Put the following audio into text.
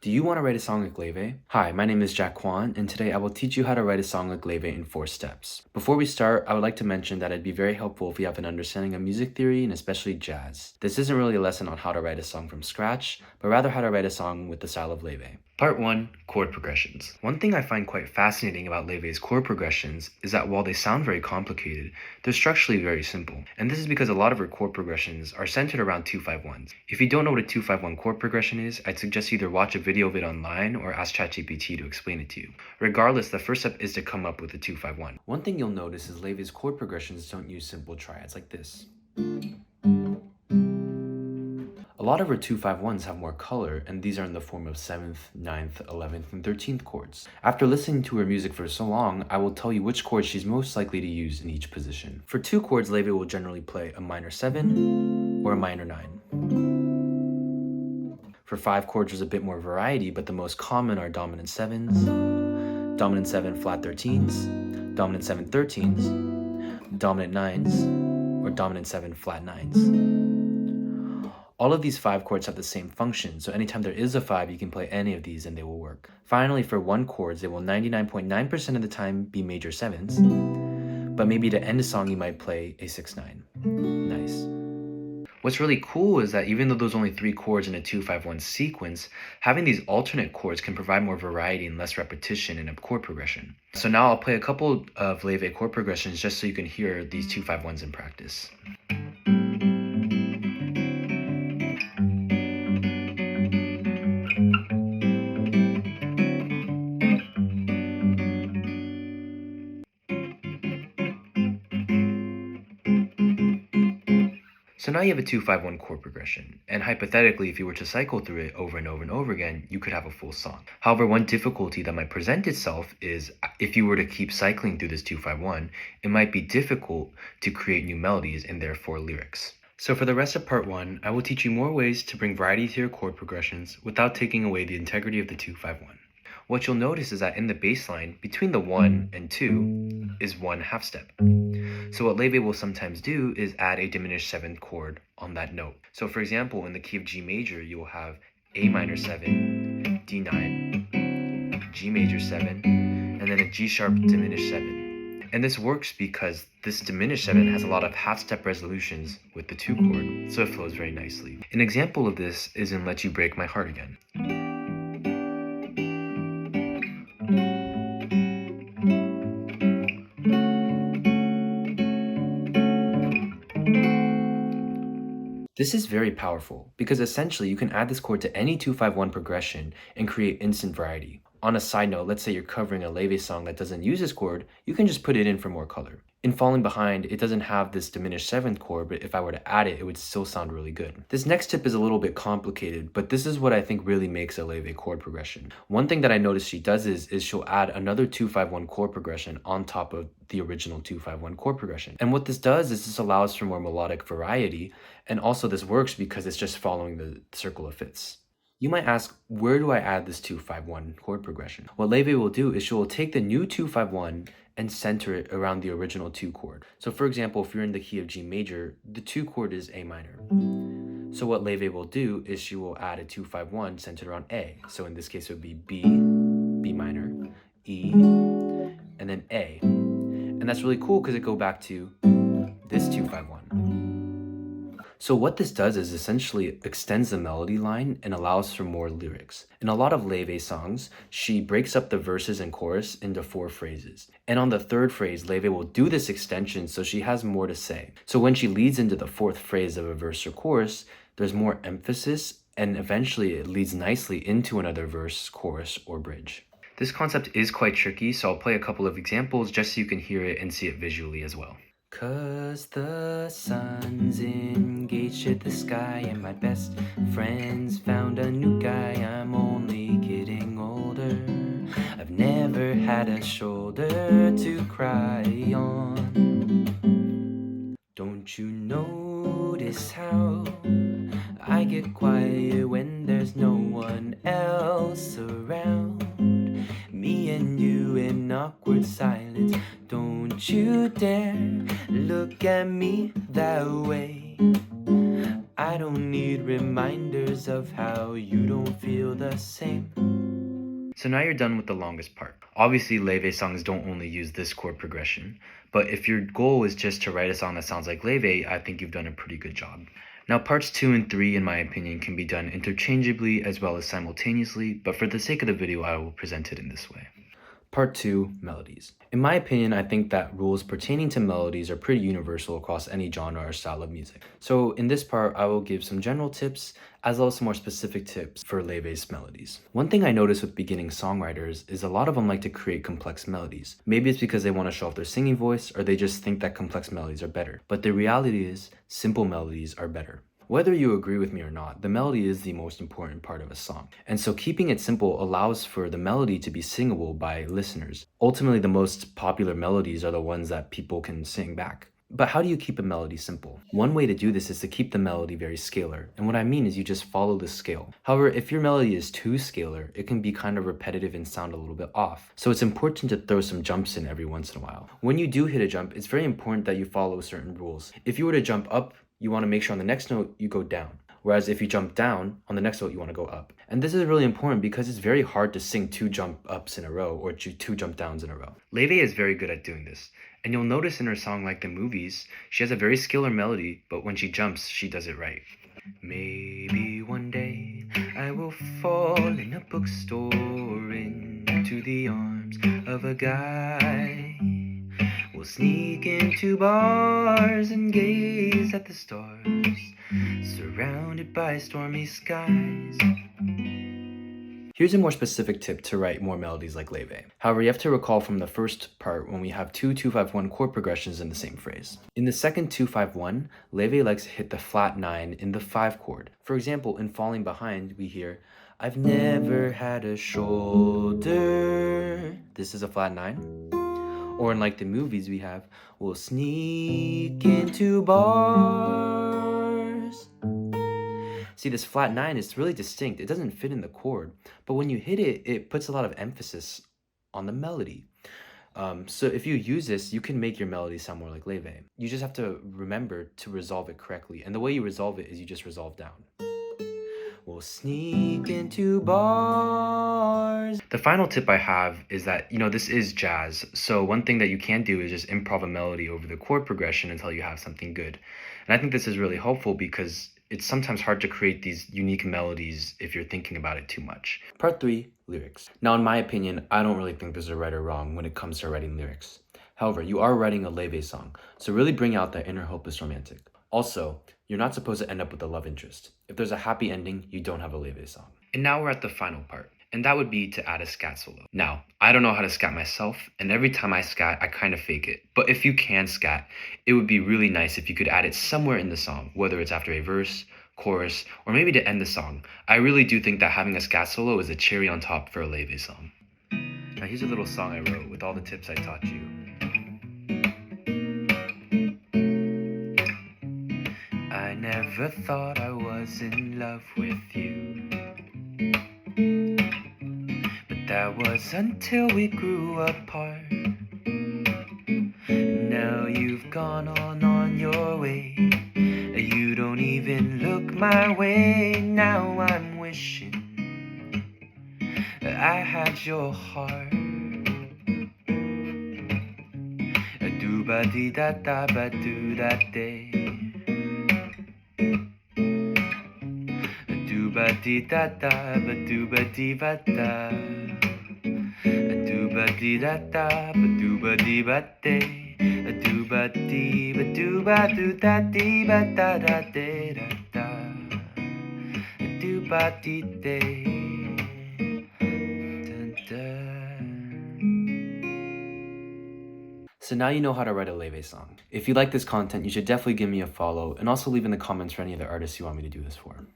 Do you want to write a song like Laufey? Hi, my name is Jack Kwan, and today I will teach you how to write a song like Laufey in 4 steps. Before we start, I would like to mention that it'd be very helpful if you have an understanding of music theory and especially jazz. This isn't really a lesson on how to write a song from scratch, but rather how to write a song with the style of Laufey. Part 1. Chord Progressions. One thing I find quite fascinating about Laufey's chord progressions is that while they sound very complicated, they're structurally very simple. And this is because a lot of her chord progressions are centered around 2-5-1s. If you don't know what a 2-5-1 chord progression is, I'd suggest either watch a video of it online or ask ChatGPT to explain it to you. Regardless, the first step is to come up with a 2-5-1. One thing you'll notice is Laufey's chord progressions don't use simple triads like this. A lot of her 2-5-1s have more color, and these are in the form of 7th, 9th, 11th, and 13th chords. After listening to her music for so long, I will tell you which chords she's most likely to use in each position. For 2 chords, Laufey will generally play a minor 7 or a minor 9. For 5 chords, there's a bit more variety, but the most common are dominant 7s, dominant 7 flat 13s, dominant 7 13s, dominant 9s, or dominant 7 flat 9s. All of these 5 chords have the same function, so anytime there is a 5, you can play any of these and they will work. Finally, for 1 chords, they will 99.9% of the time be major 7s, but maybe to end a song you might play a 6-9. Nice. What's really cool is that even though there's only 3 chords in a 2-5-1 sequence, having these alternate chords can provide more variety and less repetition in a chord progression. So now I'll play a couple of Laufey chord progressions just so you can hear these 2-5-1s in practice. So now you have a 2-5-1 chord progression, and hypothetically, if you were to cycle through it over and over and over again, you could have a full song. However, one difficulty that might present itself is if you were to keep cycling through this 2-5-1, it might be difficult to create new melodies and therefore lyrics. So for the rest of part 1, I will teach you more ways to bring variety to your chord progressions without taking away the integrity of the 2-5-1. What you'll notice is that in the bass line, between the 1 and 2 is 1 half step. So what Laufey will sometimes do is add a diminished 7th chord on that note. So for example, in the key of G major, you will have A minor 7, D9, G major 7, and then a G sharp diminished 7. And this works because this diminished 7 has a lot of half step resolutions with the 2 chord, so it flows very nicely. An example of this is in Let You Break My Heart Again. This is very powerful because essentially you can add this chord to any 2-5-1 progression and create instant variety. On a side note, let's say you're covering a Laufey song that doesn't use this chord, you can just put it in for more color. In Falling Behind, it doesn't have this diminished 7th chord, but if I were to add it, it would still sound really good. This next tip is a little bit complicated, but this is what I think really makes a Laufey chord progression. One thing that I noticed she does is she'll add another 2-5-1 chord progression on top of the original 2-5-1 chord progression. And what this does is this allows for more melodic variety, and also this works because it's just following the circle of fifths. You might ask, where do I add this 2-5-1 chord progression? What Laufey will do is she will take the new 2-5-1 and center it around the original 2 chord. So for example, if you're in the key of G major, the 2 chord is A minor. So what Laufey will do is she will add a 2-5-1 centered around A. So in this case, it would be B, B minor, E, and then A. And that's really cool because it goes back to this 2-5-1. So what this does is essentially extends the melody line and allows for more lyrics. In a lot of Laufey songs, she breaks up the verses and chorus into 4 phrases. And on the 3rd phrase, Laufey will do this extension so she has more to say. So when she leads into the 4th phrase of a verse or chorus, there's more emphasis, and eventually it leads nicely into another verse, chorus, or bridge. This concept is quite tricky, so I'll play a couple of examples just so you can hear it and see it visually as well. 'Cause the sun's engaged to the sky and my best friend's found a new guy. I'm only getting older. I've never had a shoulder to cry on. Don't you notice how I get quiet when there's no one else around? Me and you in awkward silence. Don't you dare look at me that way. I don't need reminders of how you don't feel the same. So now you're done with the longest part. Obviously, Laufey songs don't only use this chord progression, but if your goal is just to write a song that sounds like Laufey, I think you've done a pretty good job. Now, parts 2 and 3, in my opinion, can be done interchangeably as well as simultaneously, but for the sake of the video, I will present it in this way. Part 2, melodies. In my opinion, I think that rules pertaining to melodies are pretty universal across any genre or style of music. So in this part, I will give some general tips as well as some more specific tips for Laufey's melodies. One thing I notice with beginning songwriters is a lot of them like to create complex melodies. Maybe it's because they want to show off their singing voice, or they just think that complex melodies are better. But the reality is, simple melodies are better. Whether you agree with me or not, the melody is the most important part of a song. And so keeping it simple allows for the melody to be singable by listeners. Ultimately, the most popular melodies are the ones that people can sing back. But how do you keep a melody simple? One way to do this is to keep the melody very scalar. And what I mean is you just follow the scale. However, if your melody is too scalar, it can be kind of repetitive and sound a little bit off. So it's important to throw some jumps in every once in a while. When you do hit a jump, it's very important that you follow certain rules. If you were to jump up, you want to make sure on the next note you go down. Whereas if you jump down, on the next note you want to go up. And this is really important because it's very hard to sing 2 jump ups in a row or 2 jump downs in a row. Laufey is very good at doing this. And you'll notice in her song Like the Movies, she has a very scalar melody, but when she jumps, she does it right. Maybe one day I will fall in a bookstore into the arms of a guy. We'll sneak into bars and gaze at the stars, surrounded by stormy skies. Here's a more specific tip to write more melodies like Laufey. However, you have to recall from the first part when we have 2 2-5-1 chord progressions in the same phrase. In the second 2-5-1, Laufey likes to hit the flat 9 in the 5 chord. For example, in Falling Behind, we hear, I've never had a shoulder. This is a flat 9. Or in Like the Movies, we have, we'll sneak into bars. See, this flat 9 is really distinct. It doesn't fit in the chord, but when you hit it, it puts a lot of emphasis on the melody. So if you use this, you can make your melody sound more like Laufey. You just have to remember to resolve it correctly. And the way you resolve it is you just resolve down. We'll sneak into bars. The final tip I have is that, this is jazz. So one thing that you can do is just improv a melody over the chord progression until you have something good. And I think this is really helpful because it's sometimes hard to create these unique melodies if you're thinking about it too much. Part 3, lyrics. Now, in my opinion, I don't really think there's a right or wrong when it comes to writing lyrics. However, you are writing a Laufey song, so really bring out that inner hopeless romantic. Also, you're not supposed to end up with a love interest. If there's a happy ending, you don't have a Laufey song. And now we're at the final part, and that would be to add a scat solo. Now, I don't know how to scat myself, and every time I scat, I kind of fake it. But if you can scat, it would be really nice if you could add it somewhere in the song, whether it's after a verse, chorus, or maybe to end the song. I really do think that having a scat solo is a cherry on top for a Laufey song. Now here's a little song I wrote with all the tips I taught you. I never thought I was in love with you, but that was until we grew apart. Now you've gone on your way. You don't even look my way. Now I'm wishing I had your heart. Do ba dee da da ba do da day. Do ba dee da da ba do ba dee ba da. Do ba dee da da ba do ba dee ba day. Do ba dee ba do ba do da dee ba da da day da da. Do ba dee day. So now you know how to write a Laufey song. If you like this content, you should definitely give me a follow and also leave in the comments for any other artists you want me to do this for.